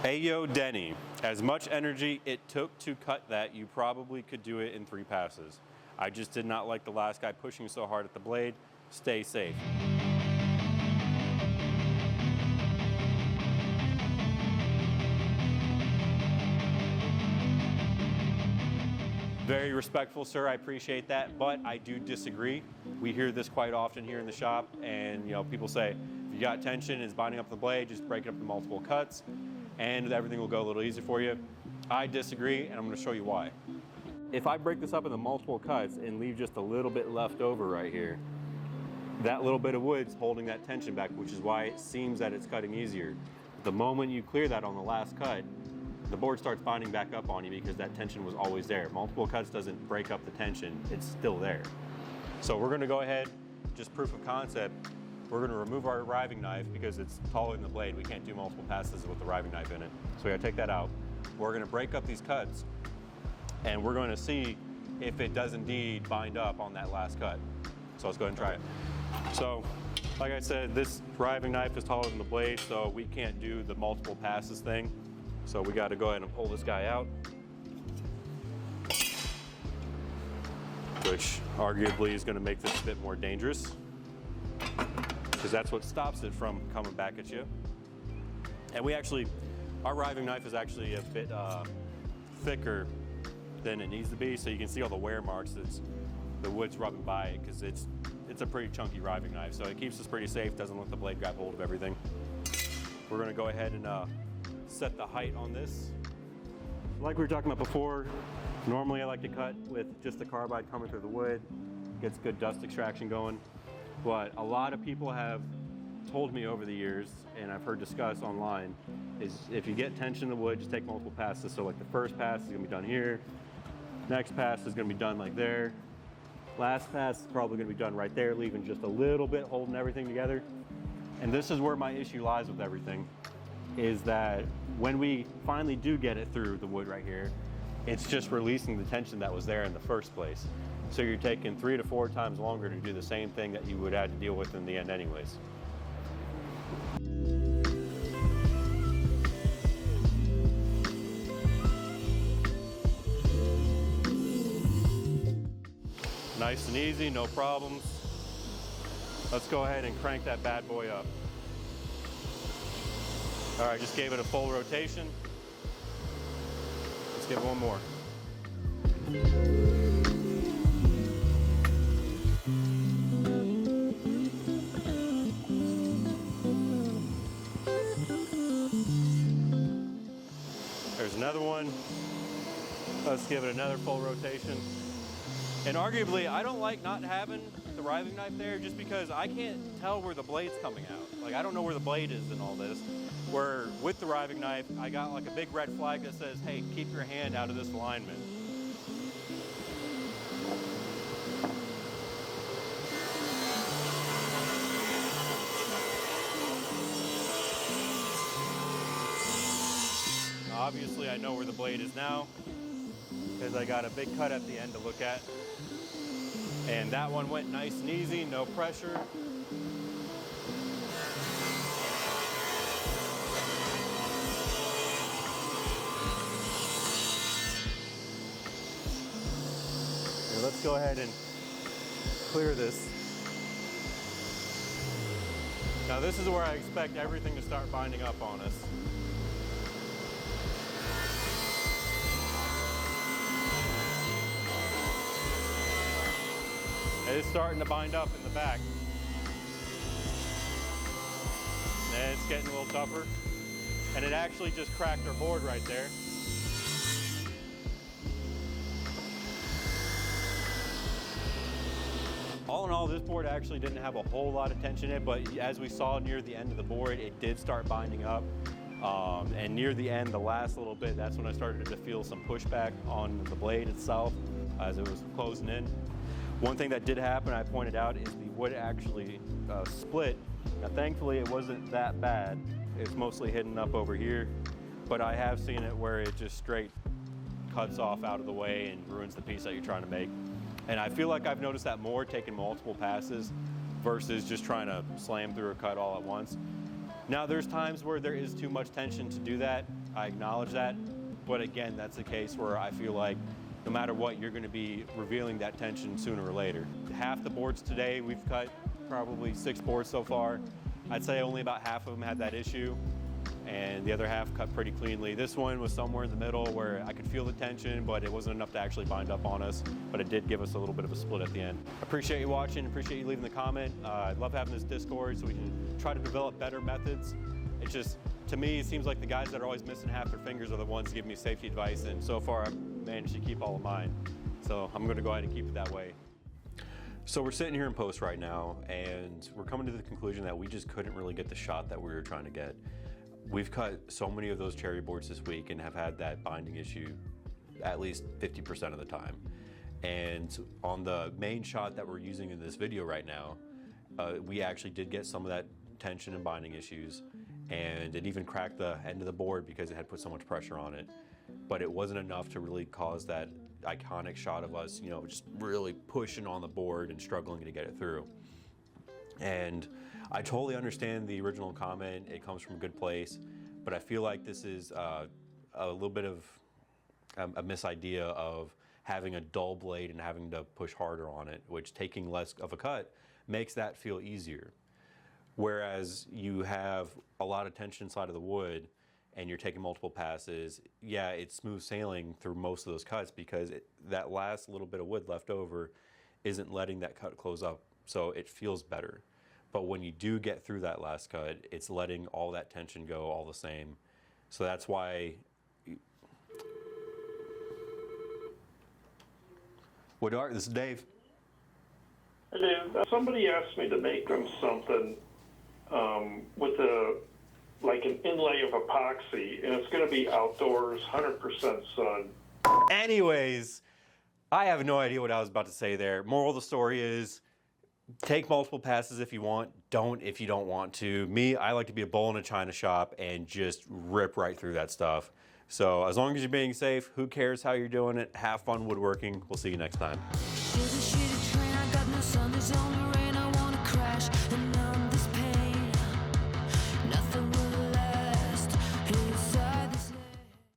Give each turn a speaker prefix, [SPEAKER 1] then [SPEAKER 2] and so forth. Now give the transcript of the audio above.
[SPEAKER 1] Ayo Denny, as much energy it took to cut that, you probably could do it in 3 passes. I just did not like the last guy pushing so hard at the blade. Stay safe. Very respectful, sir, I appreciate that, but I do disagree. We hear this quite often here in the shop, and people say, if you got tension, it's binding up the blade, just break it up into multiple cuts, and everything will go a little easier for you. I disagree, and I'm gonna show you why. If I break this up into multiple cuts and leave just a little bit left over right here, that little bit of wood's holding that tension back, which is why it seems that it's cutting easier. The moment you clear that on the last cut, the board starts binding back up on you because that tension was always there. Multiple cuts doesn't break up the tension, it's still there. So we're gonna go ahead, just proof of concept, we're gonna remove our riving knife because it's taller than the blade. We can't do multiple passes with the riving knife in it. So we gotta take that out. We're gonna break up these cuts and we're gonna see if it does indeed bind up on that last cut. So let's go ahead and try it. So, like I said, this riving knife is taller than the blade, so we can't do the multiple passes thing. So we got to go ahead and pull this guy out, which arguably is going to make this a bit more dangerous because that's what stops it from coming back at you. And our riving knife is actually a bit thicker than it needs to be, so you can see all the wear marks. The wood's rubbing by it because it's a pretty chunky riving knife, so it keeps us pretty safe, doesn't let the blade grab hold of everything. We're going to go ahead and set the height on this. Like we were talking about before, normally I like to cut with just the carbide coming through the wood, gets good dust extraction going. But a lot of people have told me over the years, and I've heard discussed online, is if you get tension in the wood, just take multiple passes. So like the first pass is gonna be done here, next pass is gonna be done like there, last pass is probably gonna be done right there, leaving just a little bit holding everything together. And this is where my issue lies with everything, is that when we finally do get it through the wood right here, it's just releasing the tension that was there in the first place. So you're taking 3 to 4 times longer to do the same thing that you would have to deal with in the end anyways. Nice and easy, no problems. Let's go ahead and crank that bad boy up. All right, just gave it a full rotation. Let's give it one more. There's another one. Let's give it another full rotation. And arguably, I don't like not having the riving knife there just because I can't tell where the blade's coming out. Like, I don't know where the blade is in all this. Where with the riving knife, I got like a big red flag that says, hey, keep your hand out of this alignment. Obviously, I know where the blade is now because I got a big cut at the end to look at. And that one went nice and easy, no pressure. Let's go ahead and clear this. Now this is where I expect everything to start binding up on us. It's starting to bind up in the back. And it's getting a little tougher. And it actually just cracked our board right there. All in all, this board actually didn't have a whole lot of tension in it, but as we saw near the end of the board, it did start binding up. And near the end, the last little bit, that's when I started to feel some pushback on the blade itself as it was closing in. One thing that did happen, I pointed out, is the wood actually split. Now, thankfully, it wasn't that bad. It's mostly hidden up over here, but I have seen it where it just straight cuts off out of the way and ruins the piece that you're trying to make. And I feel like I've noticed that more taking multiple passes versus just trying to slam through a cut all at once. Now there's times where there is too much tension to do that. I acknowledge that. But again, that's a case where I feel like no matter what, you're going to be revealing that tension sooner or later. Half the boards today, we've cut probably 6 boards so far. I'd say only about half of them had that issue, and the other half cut pretty cleanly. This one was somewhere in the middle where I could feel the tension, but it wasn't enough to actually bind up on us, but it did give us a little bit of a split at the end. Appreciate you watching, appreciate you leaving the comment. I love having this Discord so we can try to develop better methods. It's just, to me, it seems like the guys that are always missing half their fingers are the ones giving me safety advice, and so far I've managed to keep all of mine. So I'm gonna go ahead and keep it that way. So we're sitting here in post right now, and we're coming to the conclusion that we just couldn't really get the shot that we were trying to get. We've cut so many of those cherry boards this week and have had that binding issue at least 50% of the time. And on the main shot that we're using in this video right now, we actually did get some of that tension and binding issues, and it even cracked the end of the board because it had put so much pressure on it. But it wasn't enough to really cause that iconic shot of us, you know, just really pushing on the board and struggling to get it through. And I totally understand the original comment. It comes from a good place, but I feel like this is a little bit of a misidea of having a dull blade and having to push harder on it, which taking less of a cut makes that feel easier. Whereas you have a lot of tension inside of the wood and you're taking multiple passes, yeah, it's smooth sailing through most of those cuts because that last little bit of wood left over isn't letting that cut close up, so it feels better. But when you do get through that last cut, it's letting all that tension go all the same. So that's why. Wood Art, this is Dave.
[SPEAKER 2] Hey Dave, somebody asked me to make them something with like an inlay of epoxy, and it's going to be outdoors, 100% sun.
[SPEAKER 1] Anyways, I have no idea what I was about to say there. Moral of the story is, take multiple passes if you want, don't if you don't want to. Me, I like to be a bull in a china shop and just rip right through that stuff. So as long as you're being safe, who cares how you're doing it? Have fun woodworking. We'll see you next time.